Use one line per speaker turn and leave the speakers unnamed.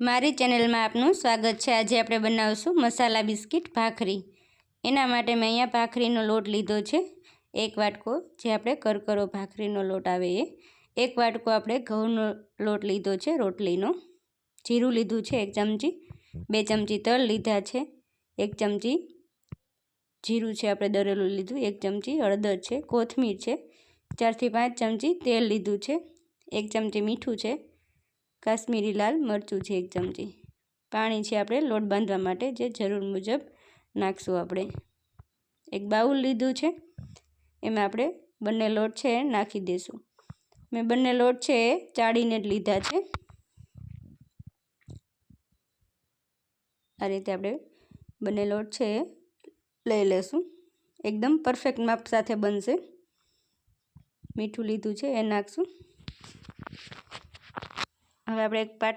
મારી ચેનલમાં આપનું સ્વાગત છે। આજે આપણે બનાવશું મસાલા બિસ્કિટ ભાખરી। એના માટે મેં અહીંયા ભાખરીનો લોટ લીધો છે 1 વાટકો, જે આપણે કરકરો ભાખરીનો લોટ આવે એ। 1 વાટકો આપણે ઘઉંનો લોટ લીધો છે રોટલીનો। જીરું લીધું છે 1 ચમચી, 2 ચમચી તલ લીધા છે, 1 ચમચી જીરું છે આપણે દળેલું લીધું, 1 ચમચી હળદર છે, કોથમીર છે, 4 થી 5 ચમચી તેલ લીધું છે, 1 ચમચી મીઠું છે, કાશ્મીરી લાલ મરચું છે 1 ચમચી, પાણી છે આપણે લોટ બાંધવા માટે, જે જરૂર મુજબ નાખશું આપણે। એક બાઉલ લીધું છે, એમાં આપણે બંને લોટ છે એ નાખી દઈશું। મેં બંને લોટ છે એ ચાળીને જ લીધા છે। આ રીતે આપણે બંને લોટ છે એ લઈ લેશું, એકદમ પરફેક્ટ માપ સાથે બનશે। મીઠું લીધું છે એ નાખશું। હવે આપણે એક પાટલી